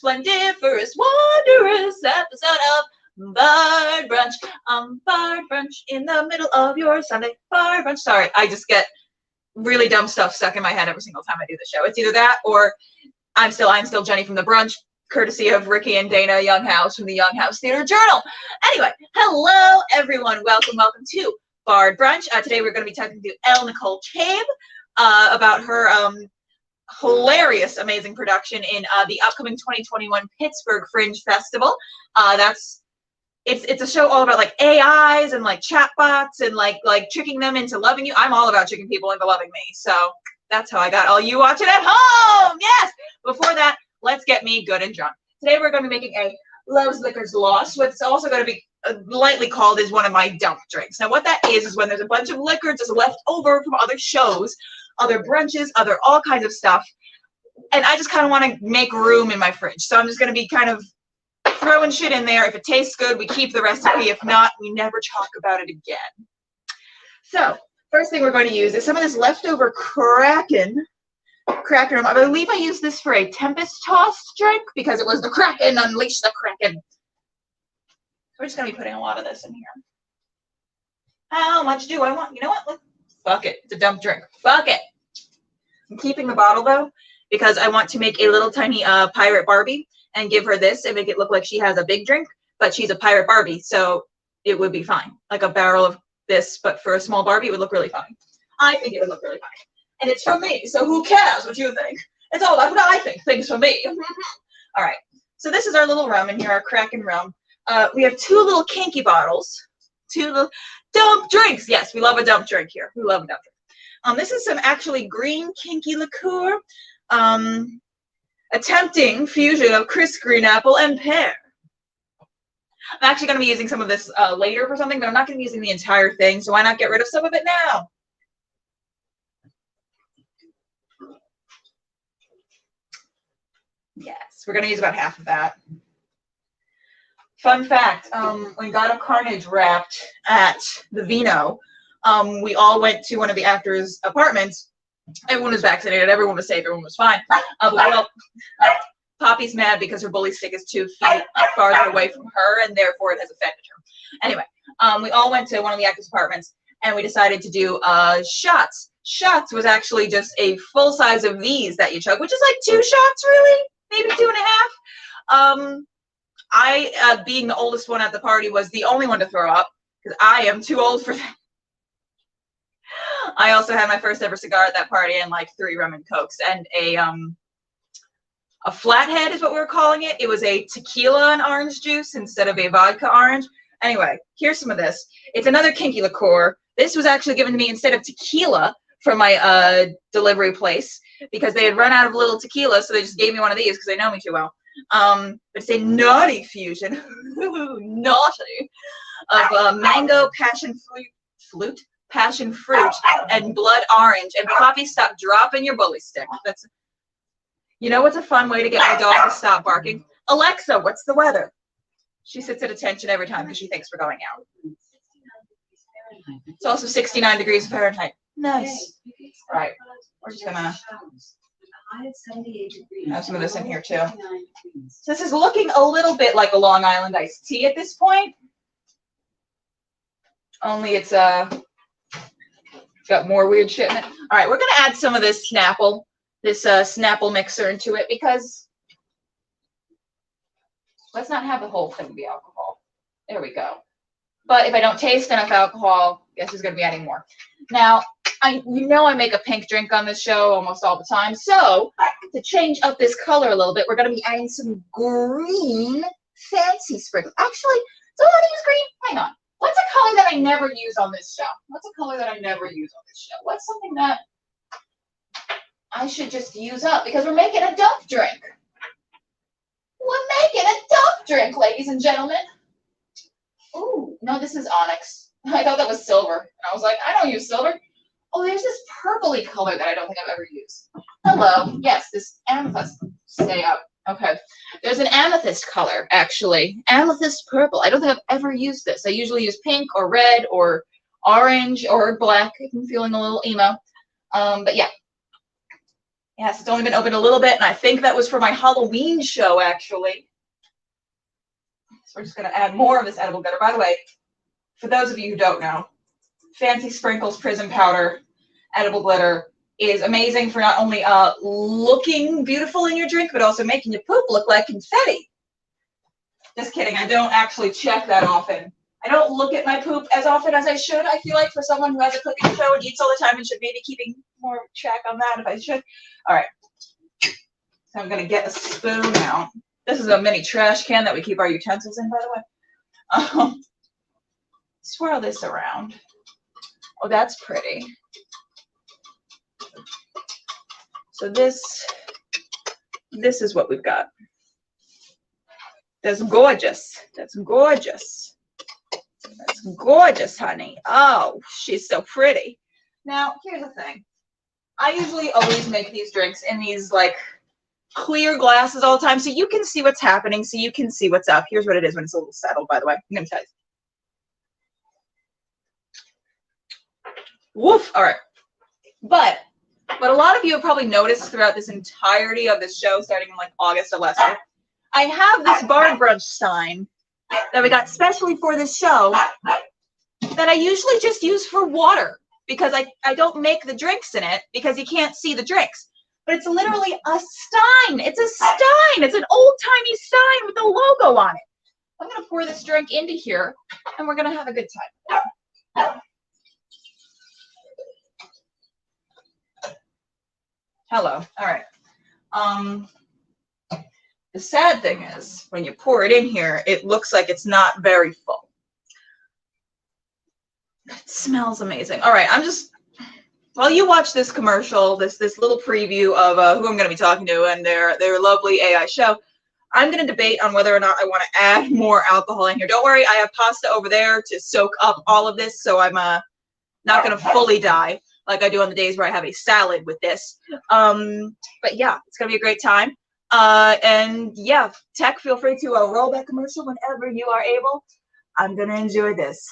splendiferous, wondrous episode of Bar Brunch. Bar Brunch in the middle of your Sunday. Bar Brunch. Sorry, I just get really dumb stuff stuck in my head every single time I do the show. It's either that or I'm still Jenny from the Brunch, courtesy of Ricky and Dana Younghouse from the Younghouse Theater Journal. Anyway, hello everyone. Welcome to Bar Brunch. Today we're going to be talking to Nicol Cabe about her hilarious, amazing production in the upcoming 2021 Pittsburgh Fringe Festival. It's a show all about like AIs and like chatbots and like tricking them into loving you. I'm all about tricking people into loving me. So that's how I got all you watching at home. Yes. Before that, let's get me good and drunk. Today we're going to be making a Love's Liquors Lost, what's also going to be lightly called is one of my dump drinks. Now what that is when there's a bunch of liquor just left over from other shows, other brunches, other all kinds of stuff, and I just kind of want to make room in my fridge. So I'm just going to be kind of throwing shit in there. If it tastes good, we keep the recipe. If not, we never talk about it again. So first thing we're going to use is some of this leftover Kraken. I believe I used this for a Tempest tossed drink because it was the Kraken, unleash the Kraken. We're just going to be putting a lot of this in here. How much do I want? You know what? Fuck it. It's a dump drink. Fuck it. I'm keeping the bottle though because I want to make a little tiny pirate Barbie and give her this and make it look like she has a big drink, but she's a pirate Barbie, so it would be fine. Like a barrel of this, but for a small Barbie, it would look really funny. I think it would look really funny. And it's from me, so who cares what you think? It's all about what I think. Things from me. All right, so this is our little rum in here, our Kraken rum. We have two little kinky bottles, two little dump drinks. Yes, we love a dump drink here. We love a dump drink. This is some actually green kinky liqueur. A tempting fusion of crisp green apple and pear. I'm actually going to be using some of this later for something, but I'm not going to be using the entire thing, so why not get rid of some of it now? Yes, we're going to use about half of that. Fun fact, when God of Carnage wrapped at the Vino, we all went to one of the actors' apartments. Everyone was vaccinated, everyone was safe, everyone was fine. Well, Poppy's mad because her bully stick is 2 feet farther away from her, and therefore it has offended her. Anyway, we all went to one of the actors' apartments, and we decided to do shots. Shots was actually just a full size of these that you chug, which is like 2 shots, really, maybe 2.5. I, being the oldest one at the party, was the only one to throw up because I am too old for that. I also had my first ever cigar at that party and like 3 rum and cokes and a flathead is what we were calling it. It was a tequila and orange juice instead of a vodka orange. Anyway, here's some of this. It's another kinky liqueur. This was actually given to me instead of tequila from my delivery place because they had run out of little tequila, so they just gave me one of these because they know me too well. But it's a naughty fusion, naughty, of mango, passion fruit, and blood orange. And Poppy, stop dropping your bully stick. That's, you know what's a fun way to get my dog to stop barking? Alexa, what's the weather? She sits at attention every time because she thinks we're going out. It's also 69 degrees Fahrenheit. Nice. All right, we're just gonna have some of this in here too. So this is looking a little bit like a Long Island iced tea at this point. Only it's got more weird shit in it. All right, we're gonna add some of this Snapple, Snapple mixer into it because let's not have the whole thing be alcohol. There we go. But if I don't taste enough alcohol, guess who's gonna be adding more? Now, you know I make a pink drink on this show almost all the time. So to change up this color a little bit, we're gonna be adding some green fancy sprinkles. Actually, do I want to use green? Hang on. What's a color that I never use on this show? What's a color that I never use on this show? What's something that I should just use up? Because we're making a dump drink. We're making a dump drink, ladies and gentlemen. Ooh, no, this is onyx. I thought that was silver. And I was like, I don't use silver. Oh, there's this purpley color that I don't think I've ever used. Hello. Yes, this amethyst. Stay up. Okay. There's an amethyst color, actually. Amethyst purple. I don't think I've ever used this. I usually use pink or red or orange or black if I'm feeling a little emo. But yeah. Yes, it's only been open a little bit, and I think that was for my Halloween show, actually. So we're just going to add more of this edible glitter. By the way, for those of you who don't know, Fancy Sprinkles Prism Powder edible glitter is amazing for not only looking beautiful in your drink, but also making your poop look like confetti. Just kidding. I don't actually check that often. I don't look at my poop as often as I should. I feel like for someone who has a cooking show and eats all the time and should maybe keeping more track on that if I should. All right. So I'm going to get a spoon out. This is a mini trash can that we keep our utensils in, by the way. Swirl this around. Oh, that's pretty. So this is what we've got. That's gorgeous. That's gorgeous. That's gorgeous, honey. Oh, she's so pretty. Now, here's the thing. I usually always make these drinks in these, like, clear glasses all the time so you can see what's happening, so you can see what's up. Here's what it is when it's a little settled, by the way. I'm going to tell you. Woof. All right. But a lot of you have probably noticed throughout this entirety of this show, starting in, like, August of last year, I have this bar brunch sign that we got specially for this show that I usually just use for water because I don't make the drinks in it because you can't see the drinks. But it's literally a stein. It's a stein. It's an old-timey stein with a logo on it. I'm going to pour this drink into here, and we're going to have a good time. Hello. All right. The sad thing is, when you pour it in here, it looks like it's not very full. It smells amazing. All right, while you watch this commercial, this little preview of who I'm going to be talking to and their lovely AI show, I'm going to debate on whether or not I want to add more alcohol in here. Don't worry, I have pasta over there to soak up all of this, so I'm not going to fully die like I do on the days where I have a salad with this. But yeah, it's going to be a great time. And yeah, Tech, feel free to roll that commercial whenever you are able. I'm going to enjoy this.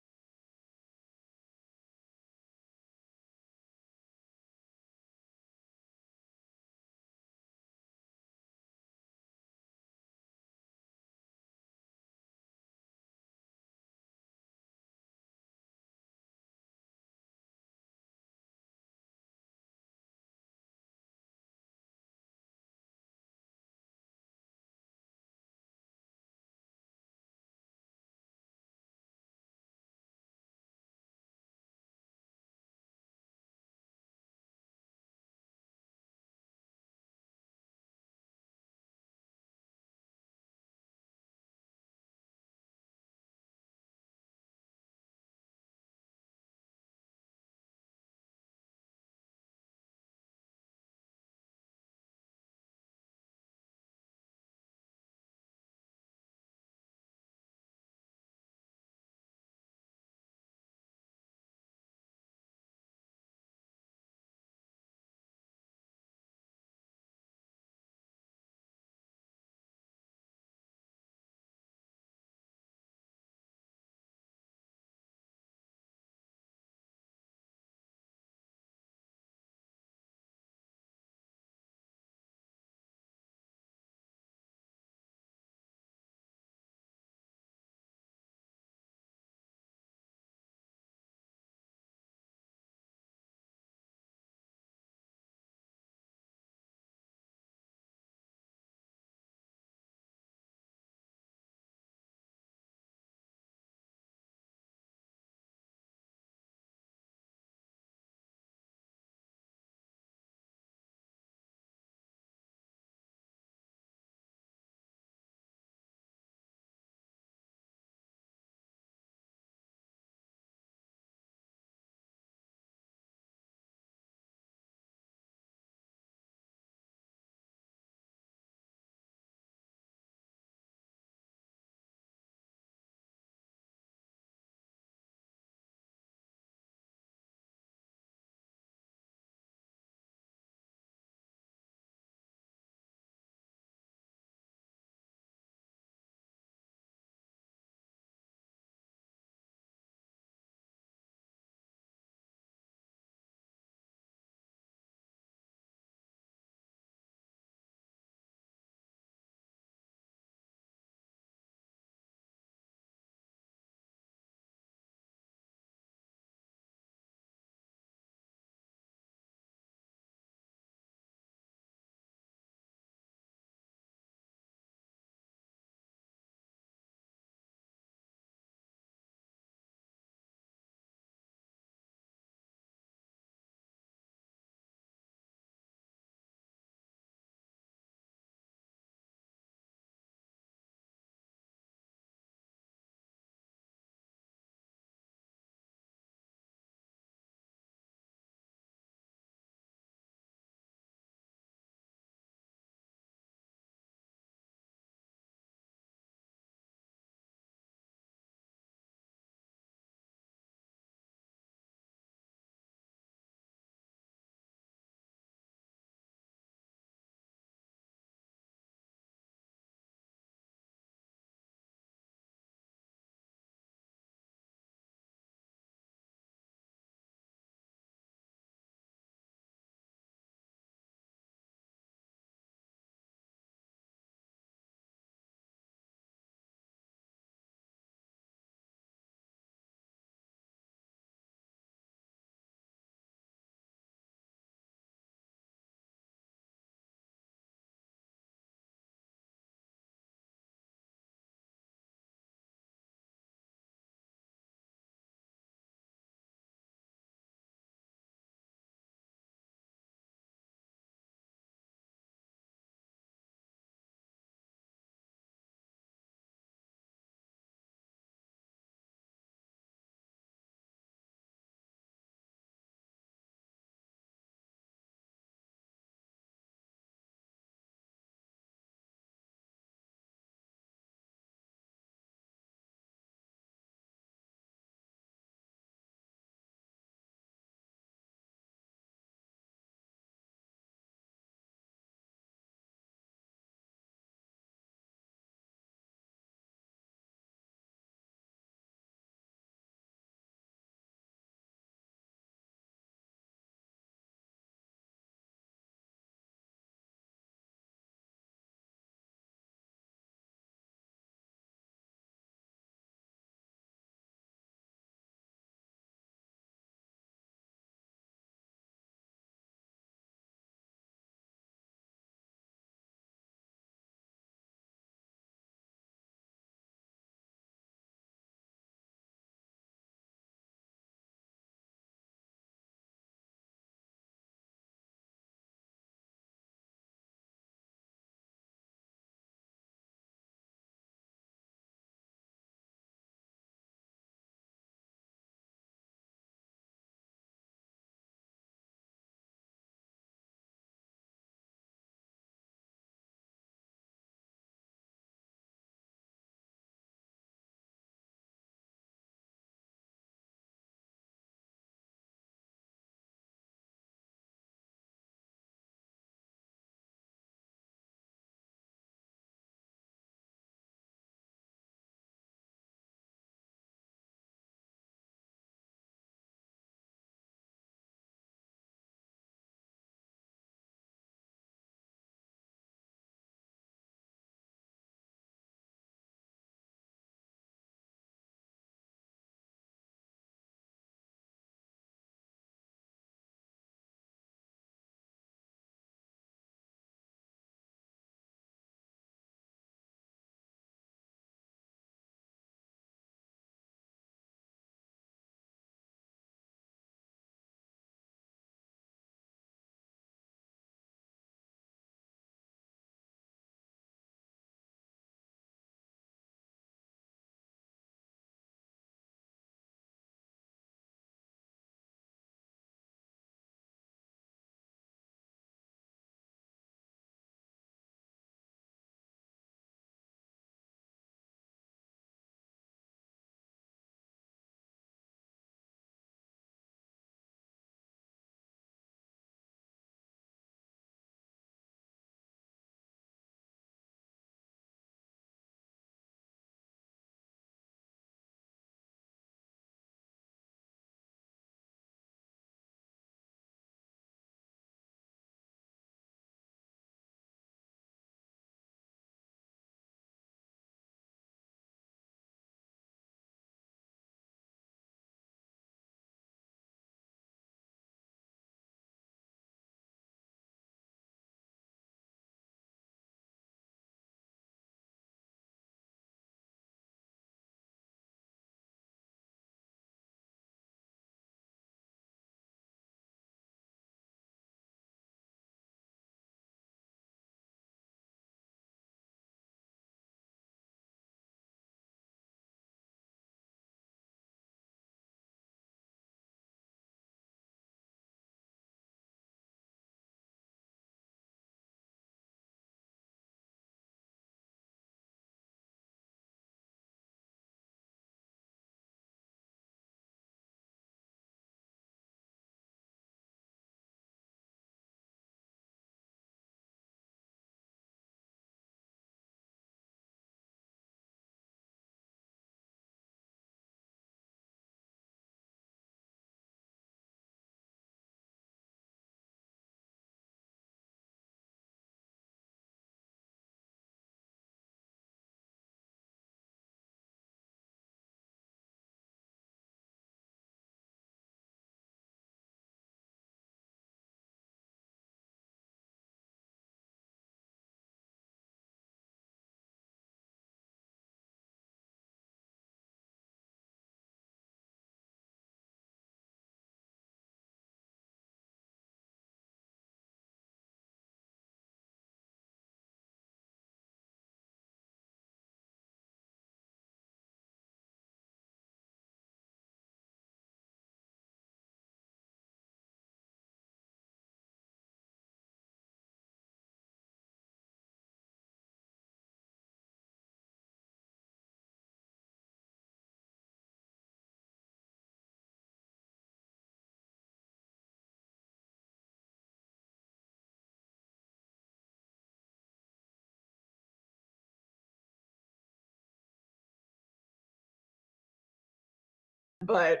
but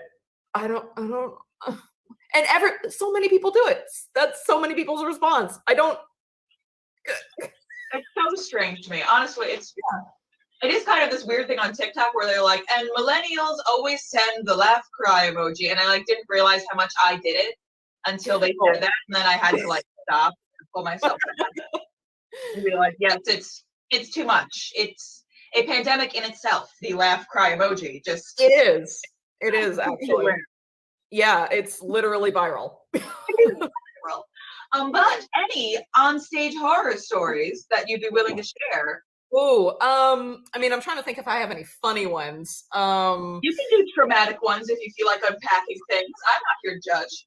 I don't, and so many people do it. That's so many people's response. I don't. It's so strange to me. Honestly, it is kind of this weird thing on TikTok where they're like, and millennials always send the laugh cry emoji. And I like didn't realize how much I did it until they said that. And then I had to like stop and pull myself back and be like, yes, it's too much. It's a pandemic in itself, the laugh cry emoji. Just It is actually. Yeah, it's literally viral. But any on-stage horror stories that you'd be willing to share? Oh, I mean, I'm trying to think if I have any funny ones. You can do traumatic ones if you feel like unpacking things. I'm not your judge.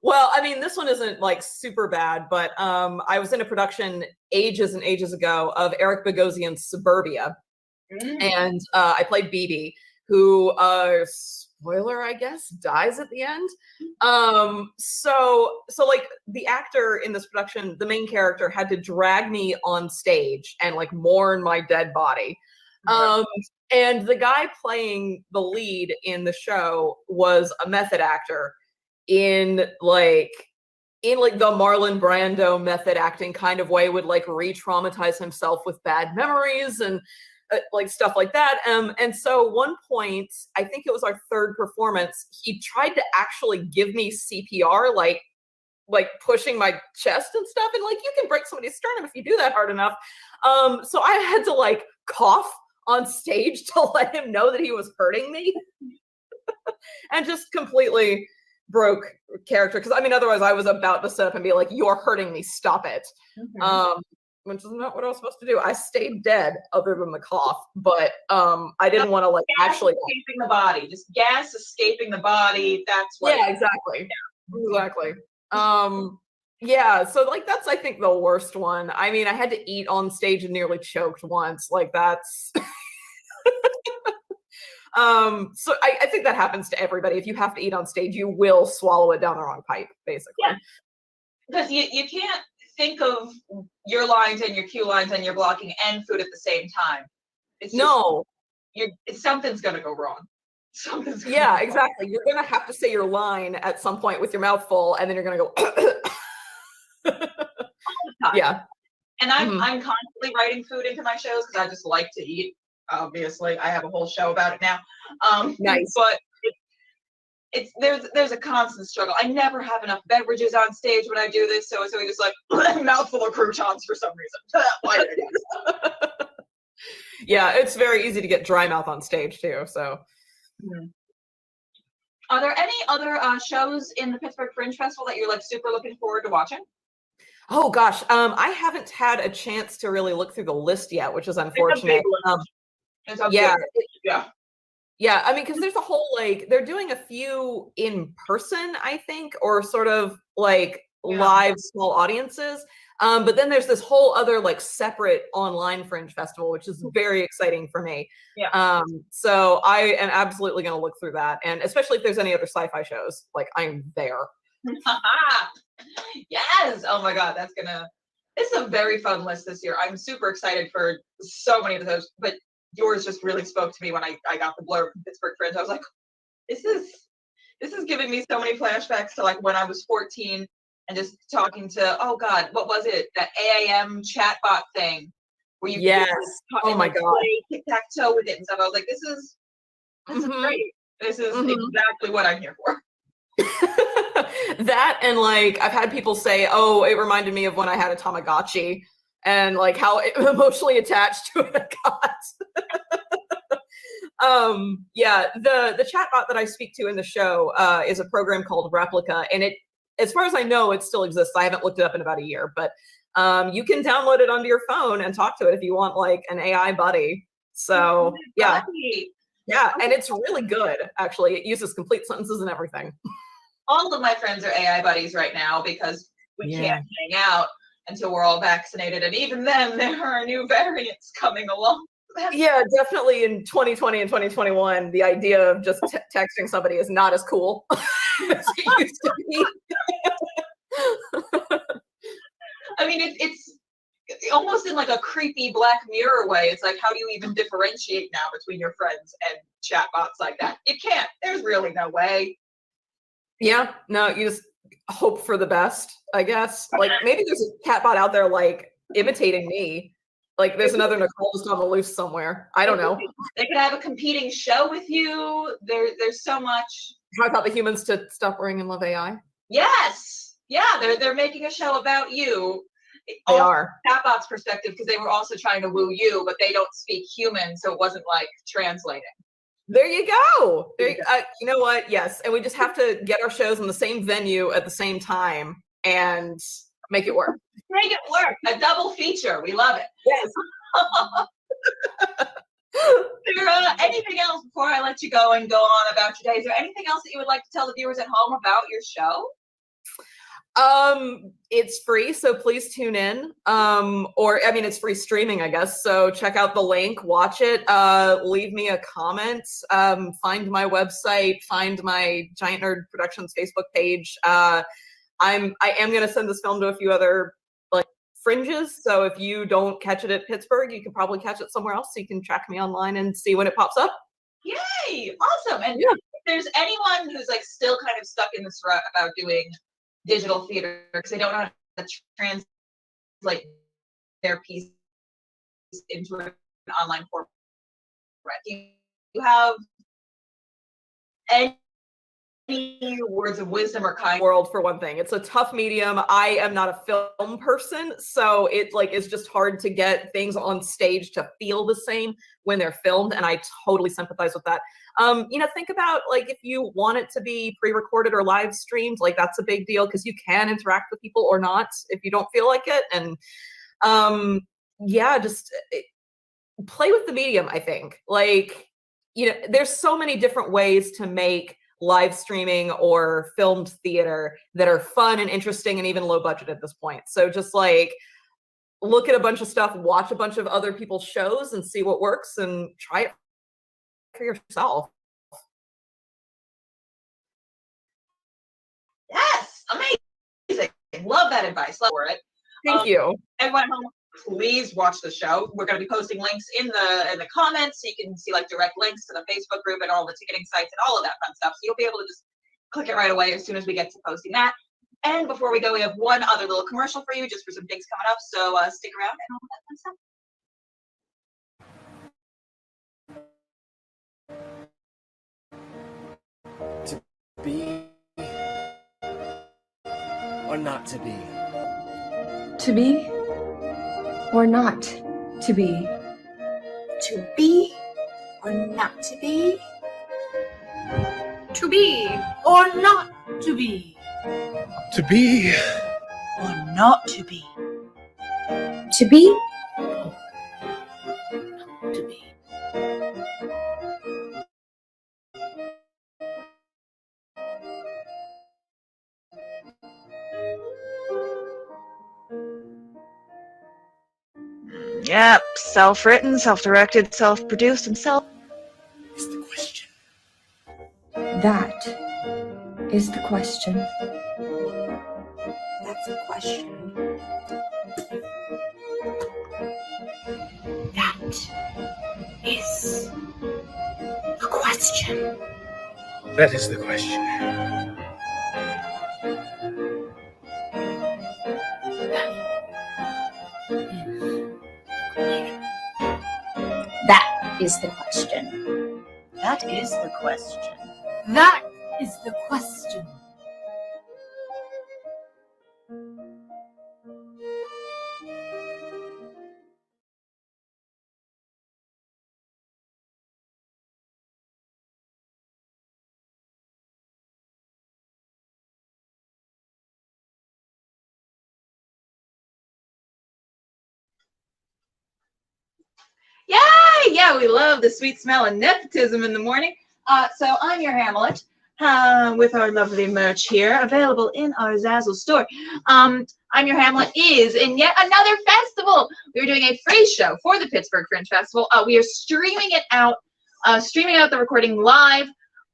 Well, I mean, this one isn't like super bad, but I was in a production ages and ages ago of Eric Bogosian's Suburbia, and I played BB, who spoiler, I guess, dies at the end. So like the actor in this production, the main character, had to drag me on stage and like mourn my dead body. And the guy playing the lead in the show was a method actor in like the Marlon Brando method acting kind of way, would like re-traumatize himself with bad memories and like stuff like that. And so one point, I think it was our third performance, he tried to actually give me CPR, like pushing my chest and stuff. And like, you can break somebody's sternum if you do that hard enough. So I had to like cough on stage to let him know that he was hurting me. And just completely broke character. Cause I mean, otherwise I was about to sit up and be like, you're hurting me, stop it. Which is not what I was supposed to do. I stayed dead other than the cough, but I didn't want to like actually escaping the body, just gas escaping the body. That's what. Yeah, exactly. Yeah. Exactly. Yeah, so like that's I think the worst one. I mean, I had to eat on stage and nearly choked once. Like that's so I think that happens to everybody. If you have to eat on stage, you will swallow it down the wrong pipe, basically. Yeah. Because you can't think of your lines and your cue lines and your blocking and food at the same time. It's just, something's gonna go wrong. Exactly. You're gonna have to say your line at some point with your mouth full, and then you're gonna go. Yeah. And I'm constantly writing food into my shows because I just like to eat. Obviously, I have a whole show about it now. Nice. But there's a constant struggle. I never have enough beverages on stage when I do this, so it's just like mouthful of croutons for some reason. Why did I do this? Yeah, it's very easy to get dry mouth on stage too. So, are there any other shows in the Pittsburgh Fringe Festival that you're like super looking forward to watching? Oh gosh, I haven't had a chance to really look through the list yet, which is unfortunate. Yeah, I mean, because there's a whole like they're doing a few in person, I think, or sort of like live small audiences. But then there's this whole other like separate online Fringe Festival, which is very exciting for me. Yeah. So I am absolutely going to look through that, and especially if there's any other sci-fi shows, like I'm there. Yes. Oh my God, it's a very fun list this year. I'm super excited for so many of those, but yours just really spoke to me when I got the blurb from Pittsburgh Fringe. I was like, this is giving me so many flashbacks to like when I was 14 and just talking to, oh God, what was it? That AIM chatbot thing where you oh my God, play tic-tac-toe with it and stuff. I was like, this is great. This is exactly what I'm here for. That, and like I've had people say, oh, it reminded me of when I had a Tamagotchi and like how emotionally attached to it I got. The chatbot that I speak to in the show is a program called Replica, and it, as far as I know, it still exists. I haven't looked it up in about a year, but you can download it onto your phone and talk to it if you want like an AI buddy. So yeah, and it's really good actually. It uses complete sentences and everything. All of my friends are AI buddies right now because we can't hang out until we're all vaccinated, and even then there are new variants coming along. Yeah, definitely in 2020 and 2021, the idea of just texting somebody is not as cool as it used to be. I mean, almost in like a creepy Black Mirror way. It's like, how do you even differentiate now between your friends and chatbots like that? You can't. There's really no way. Yeah, no, you just hope for the best, I guess. Like maybe there's a chatbot out there like imitating me. Like there's another Nicole just on the loose somewhere. I don't know. They could have a competing show with you. There's so much. How about the humans to stop worrying and love AI? Yes. Yeah, they're making a show about you. They are. Chatbot's perspective, because they were also trying to woo you, but they don't speak human, so it wasn't like translating. There you go. There, you know what? Yes, and we just have to get our shows in the same venue at the same time and make it work. Make it work. A double feature. We love it. Yes. Is there anything else before I let you go and go on about your day? Is there anything else that you would like to tell the viewers at home about your show? It's free, so please tune in. Or I mean, it's free streaming, I guess. So check out the link, watch it, leave me a comment, find my website, find my Giant Nerd Productions Facebook page. I am going to send this film to a few other like fringes. So if you don't catch it at Pittsburgh, you can probably catch it somewhere else. So you can track me online and see when it pops up. Yay! Awesome. And if there's anyone who's like still kind of stuck in this rut about doing digital theater because they don't know how to translate their piece into an online format, do you have any words of wisdom or kind world? For one thing, it's a tough medium. I am not a film person, so it like it's just hard to get things on stage to feel the same when they're filmed, and I totally sympathize with that. You know, think about like if you want it to be pre-recorded or live streamed, like that's a big deal because you can interact with people or not if you don't feel like it. And yeah, just play with the medium. I think like, you know, there's so many different ways to make live streaming or filmed theater that are fun and interesting and even low budget at this point. So just like look at a bunch of stuff, watch a bunch of other people's shows and see what works and try it for yourself. Yes, amazing. Love that advice. Love for it. Thank you. Everyone at home, please watch the show. We're going to be posting links in the comments so you can see like direct links to the Facebook group and all the ticketing sites and all of that fun stuff. So you'll be able to just click it right away as soon as we get to posting that. And before we go, we have one other little commercial for you just for some things coming up. So stick around and all that fun stuff. To be or not to be? To be or not to be? To be or not to be? To be or not to be? To be Or not to be? To be To be. Yep, self-written, self-directed, self-produced, and self. is the question. that is the question. That's a question. That is a question. That is the question. That is the question. That is the question. That is the question. Yeah, we love the sweet smell of nepotism in the morning. So I'm your Hamlet with our lovely merch here, available in our Zazzle store. I'm Your Hamlet is in yet another festival. We're doing a free show for the Pittsburgh Fringe Festival. We are streaming out the recording live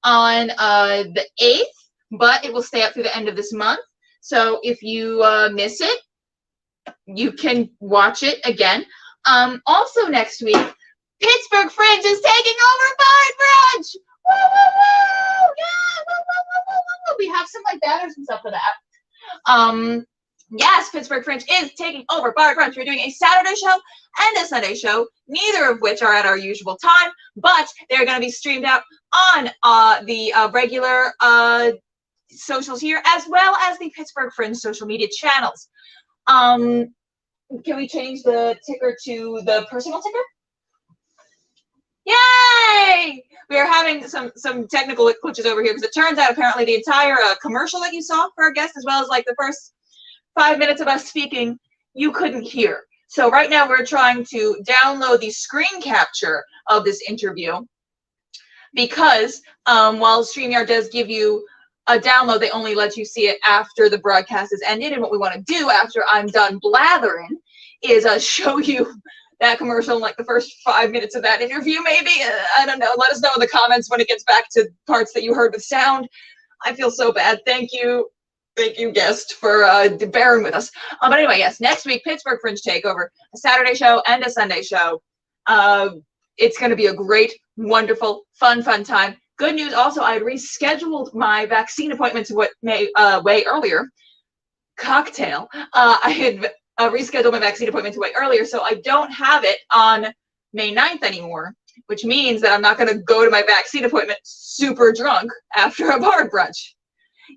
on the 8th, but it will stay up through the end of this month. So if you miss it, you can watch it again. Also next week, Pittsburgh Fringe is taking over Bard Brunch. Woo, woo, woo! Yeah, woo, woo, woo, woo, woo, woo. We have some like banners and stuff for that. Yes, Pittsburgh Fringe is taking over Bard Brunch. We're doing a Saturday show and a Sunday show, neither of which are at our usual time, but they're going to be streamed out on the regular socials here, as well as the Pittsburgh Fringe social media channels. Can we change the ticker to the personal ticker? Yay! We are having some technical glitches over here because it turns out apparently the entire commercial that you saw for our guest, as well as like the first 5 minutes of us speaking, you couldn't hear. So right now we're trying to download the screen capture of this interview because while StreamYard does give you a download, they only let you see it after the broadcast is ended. And what we want to do after I'm done blathering is show you that commercial in like the first 5 minutes of that interview, maybe. I don't know. Let us know in the comments when it gets back to parts that you heard with sound. I feel so bad. Thank you. Thank you, guest, for bearing with us. But anyway, yes, next week, Pittsburgh Fringe Takeover, a Saturday show and a Sunday show. It's going to be a great, wonderful, fun time. Good news also, I had rescheduled my vaccine appointment to way earlier. Cocktail. I had rescheduled my vaccine appointment to way earlier, so I don't have it on May 9th anymore, which means that I'm not going to go to my vaccine appointment super drunk after a Bard Brunch.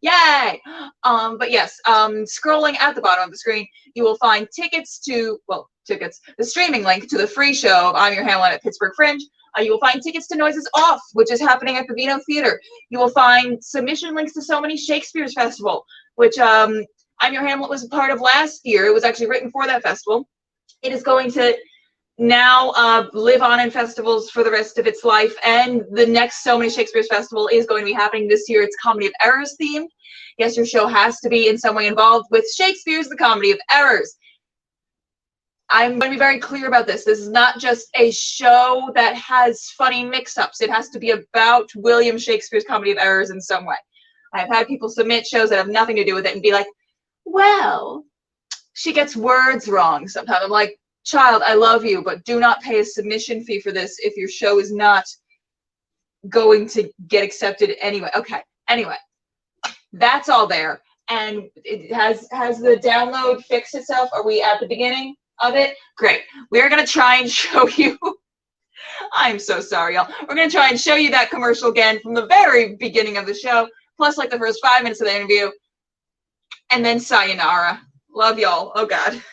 Yay! But yes, scrolling at the bottom of the screen, you will find the streaming link to the free show of I'm Your Hamlet at Pittsburgh Fringe. You will find tickets to Noises Off, which is happening at the Vino Theater. You will find submission links to So Many Shakespeare's Festival, which I'm Your Hamlet was a part of last year. It was actually written for that festival. It is going to now live on in festivals for the rest of its life, and the next So Many Shakespeare's Festival is going to be happening this year. It's Comedy of Errors themed. Yes, your show has to be in some way involved with Shakespeare's The Comedy of Errors. I'm going to be very clear about this. This is not just a show that has funny mix-ups. It has to be about William Shakespeare's Comedy of Errors in some way. I've had people submit shows that have nothing to do with it and be like, well, she gets words wrong sometimes. I'm like, child, I love you, but do not pay a submission fee for this if your show is not going to get accepted anyway. Okay, anyway, that's all there. And it has the download fixed itself? Are we at the beginning of it? Great. We're going to try and show you. I'm so sorry, y'all. We're going to try and show you that commercial again from the very beginning of the show, plus like the first 5 minutes of the interview, and then sayonara. Love y'all. Oh, God.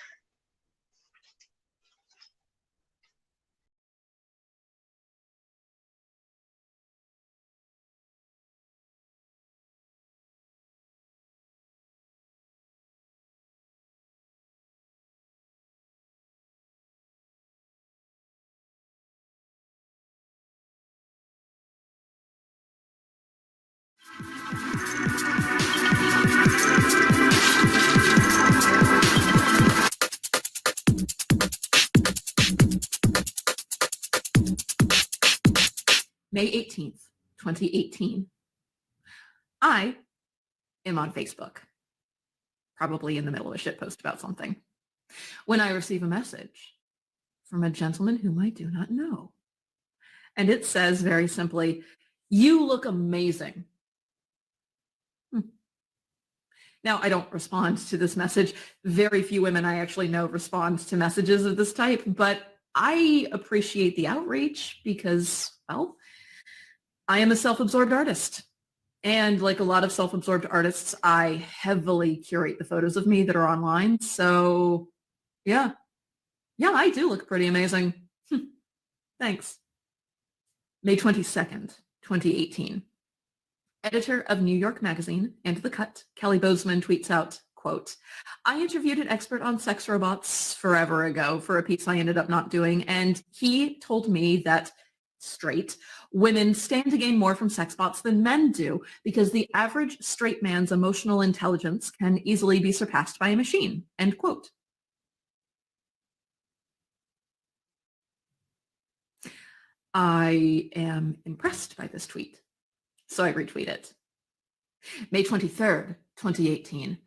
May 18th, 2018. I am on Facebook, probably in the middle of a shit post about something, when I receive a message from a gentleman whom I do not know. And it says very simply, "You look amazing." Now, I don't respond to this message. Very few women I actually know respond to messages of this type, but I appreciate the outreach because, well, I am a self-absorbed artist. And like a lot of self-absorbed artists, I heavily curate the photos of me that are online. So yeah, I do look pretty amazing. Thanks. May 22nd, 2018. Editor of New York Magazine and The Cut, Kelly Bozeman tweets out, quote, "I interviewed an expert on sex robots forever ago for a piece I ended up not doing, and he told me that straight women stand to gain more from sex bots than men do because the average straight man's emotional intelligence can easily be surpassed by a machine," end quote. I am impressed by this tweet, so I retweet it. May 23rd, 2018.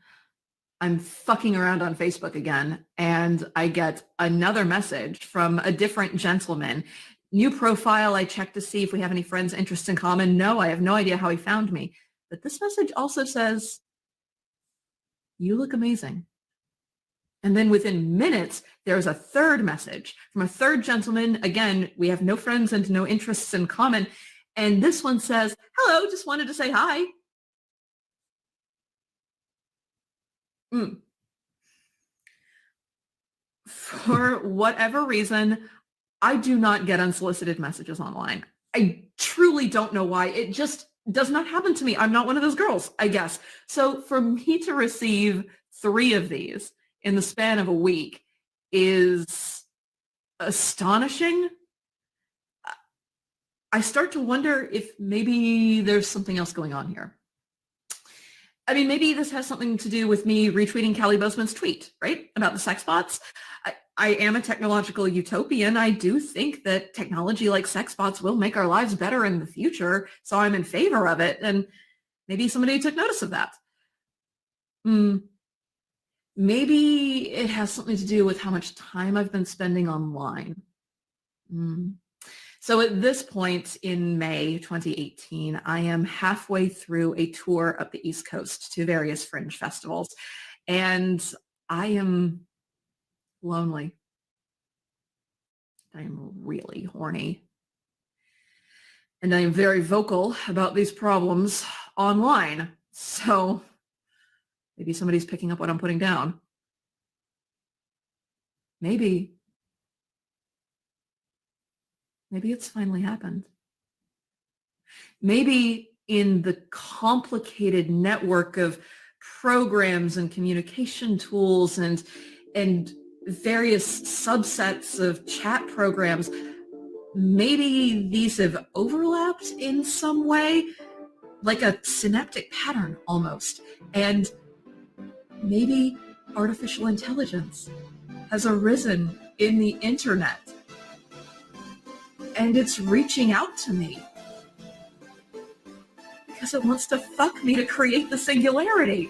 I'm fucking around on Facebook again, and I get another message from a different gentleman. New profile, I check to see if we have any friends, interests in common. No, I have no idea how he found me. But this message also says, you look amazing. And then within minutes, there's a third message from a third gentleman. Again, we have no friends and no interests in common. And this one says, hello, just wanted to say hi. For whatever reason, I do not get unsolicited messages online. I truly don't know why. It just does not happen to me. I'm not one of those girls, I guess. So for me to receive 3 of these in the span of a week is astonishing. I start to wonder if maybe there's something else going on here. I mean, maybe this has something to do with me retweeting Callie Bozeman's tweet, right? About the sex bots. I am a technological utopian. I do think that technology like sex bots will make our lives better in the future. So I'm in favor of it. And maybe somebody took notice of that. Maybe it has something to do with how much time I've been spending online. So at this point in May 2018, I am halfway through a tour up the East Coast to various fringe festivals, and I am lonely. I am really horny. And I am very vocal about these problems online. So maybe somebody's picking up what I'm putting down. Maybe it's finally happened. Maybe in the complicated network of programs and communication tools and various subsets of chat programs, maybe these have overlapped in some way, like a synaptic pattern almost. And maybe artificial intelligence has arisen in the internet. And it's reaching out to me because it wants to fuck me to create the singularity.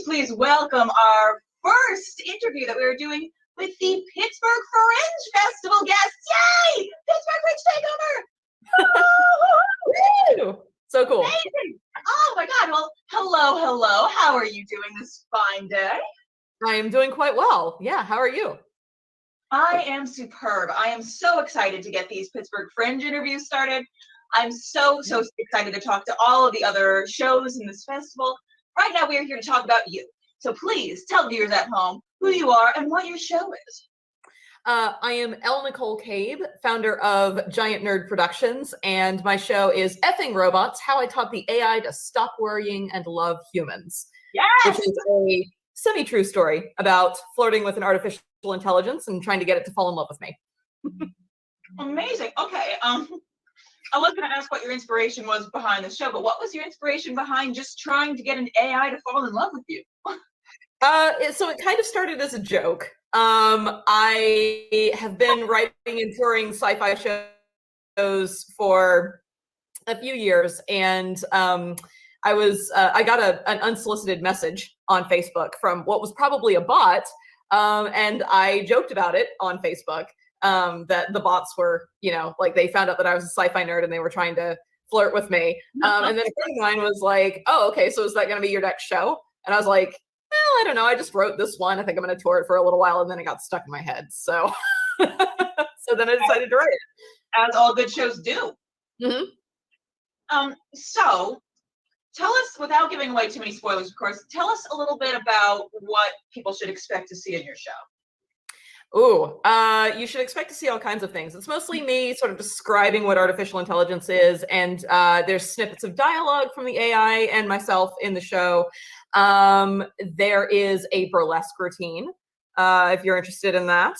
Please welcome our first interview that we were doing with the Pittsburgh Fringe Festival guests. Yay! Pittsburgh Fringe Takeover! Woo! So cool. Amazing! Oh my God! Well, hello. How are you doing this fine day? I am doing quite well. Yeah. How are you? I am superb. I am so excited to get these Pittsburgh Fringe interviews started. I'm so excited to talk to all of the other shows in this festival. Right now, we are here to talk about you. So please tell viewers at home who you are and what your show is. I am Nicol Cabe, founder of Giant Nerd Productions, and my show is Effing Robots, How I Taught the A.I to Stop Worrying and Love Humans. Yes! Which is a semi-true story about flirting with an artificial intelligence and trying to get it to fall in love with me. Amazing. Okay. I was going to ask what your inspiration was behind the show, but what was your inspiration behind just trying to get an AI to fall in love with you? So it kind of started as a joke. I have been writing and touring sci-fi shows for a few years, and I got an unsolicited message on Facebook from what was probably a bot, and I joked about it on Facebook. That the bots were, like they found out that I was a sci-fi nerd and they were trying to flirt with me. And then a friend of mine was like, oh, okay, so is that going to be your next show? And I was like, well, I don't know. I just wrote this one. I think I'm going to tour it for a little while, and then it got stuck in my head. So, so then I decided to write it. As all good shows do. Mm-hmm. So tell us, without giving away too many spoilers, of course, tell us a little bit about what people should expect to see in your show. Ooh, you should expect to see all kinds of things. It's mostly me sort of describing what artificial intelligence is, and there's snippets of dialogue from the AI and myself in the show. There is a burlesque routine, if you're interested in that.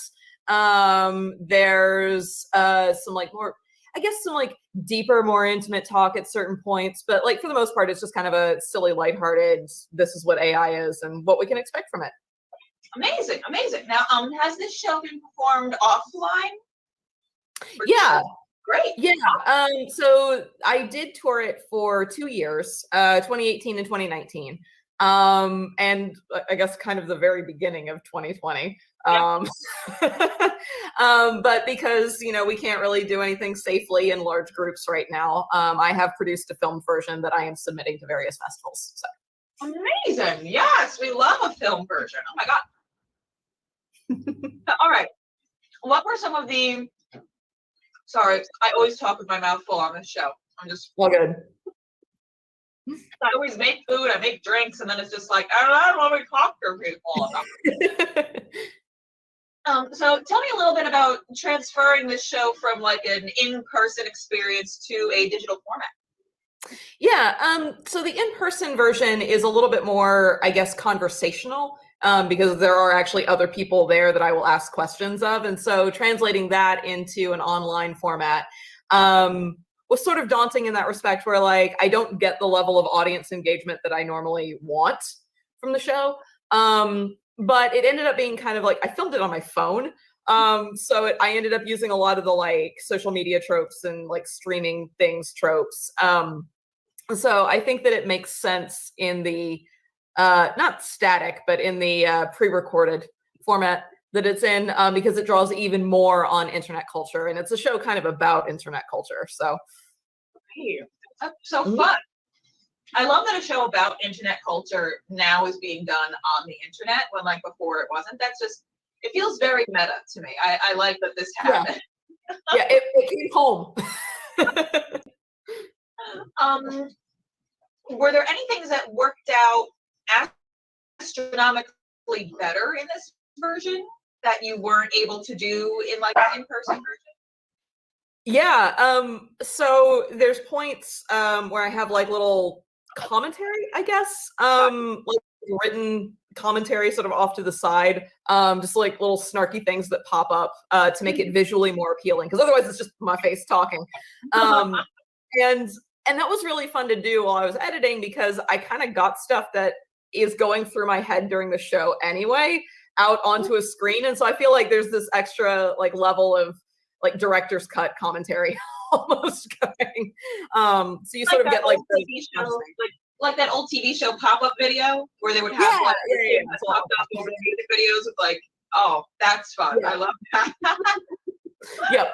There's some deeper, more intimate talk at certain points, but like for the most part, it's just kind of a silly, lighthearted, this is what AI is and what we can expect from it. Amazing. Now, has this show been performed offline? Yeah. Great. Yeah. So I did tour it for 2 years, 2018 and 2019. And I guess kind of the very beginning of 2020. But because, we can't really do anything safely in large groups right now, I have produced a film version that I am submitting to various festivals. So. Amazing. Yes, we love a film version. Oh my God. All right. What were some of the, sorry, I always talk with my mouth full on this show. I'm just, All good. I always make food, I make drinks, and then it's just like, I don't want to talk to people. So tell me a little bit about transferring this show from like an in-person experience to a digital format. Yeah, so the in-person version is a little bit more, I guess, conversational, because there are actually other people there that I will ask questions of. And so translating that into an online format was sort of daunting in that respect, where like I don't get the level of audience engagement that I normally want from the show. But it ended up being kind of like, I filmed it on my phone. So I ended up using a lot of the like social media tropes and like streaming things tropes. So I think that it makes sense in the, not static, but in the pre-recorded format that it's in, because it draws even more on internet culture. And it's a show kind of about internet culture. So. That's so fun. I love that a show about internet culture now is being done on the internet when like before it wasn't. That's just, it feels very meta to me. I like that this happened. Yeah, it came home. Were there any things that worked out astronomically better in this version that you weren't able to do in like an in-person version? Yeah, so there's points where I have like little commentary, I guess, like written commentary sort of off to the side, just like little snarky things that pop up to make it visually more appealing, because otherwise it's just my face talking. And that was really fun to do while I was editing, because I kind of got stuff that is going through my head during the show anyway out onto a screen, and so I feel like there's this extra like level of like director's cut commentary almost going. So you sort of get like TV show, like that old TV show pop-up video where they would have like popped up over the music videos of like, oh, that's fun. Yeah. I love that. Yep.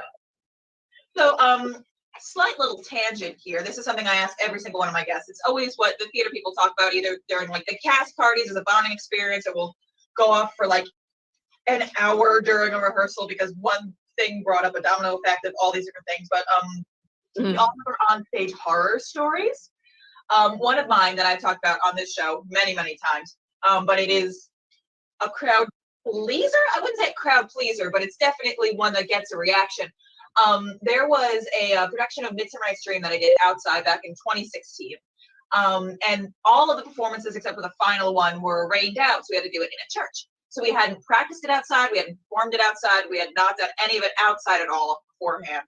So slight little tangent here. This is something I ask every single one of my guests. It's always what the theater people talk about, either during like the cast parties as a bonding experience, or we'll go off for like an hour during a rehearsal because one thing brought up a domino effect of all these different things. But we all have on stage horror stories. One of mine that I've talked about on this show many, many times, but it is a crowd pleaser. I wouldn't say crowd pleaser, but it's definitely one that gets a reaction. There was a production of Midsummer Night's Dream that I did outside back in 2016. And all of the performances except for the final one were rained out, so we had to do it in a church. So we hadn't practiced it outside, we hadn't performed it outside, we had not done any of it outside at all beforehand.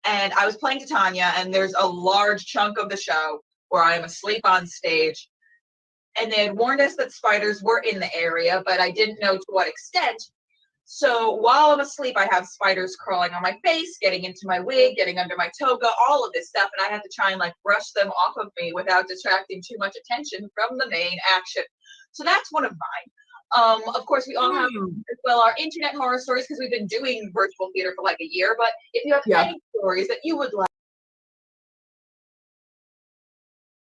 And I was playing Titania, and there's a large chunk of the show where I am asleep on stage. And they had warned us that spiders were in the area, but I didn't know to what extent. So while I'm asleep, I have spiders crawling on my face, getting into my wig, getting under my toga, all of this stuff. And I had to try and like brush them off of me without distracting too much attention from the main action. So that's one of mine. Of course, we all have as well our internet horror stories because we've been doing virtual theater for like a year. But if you have any stories that you would like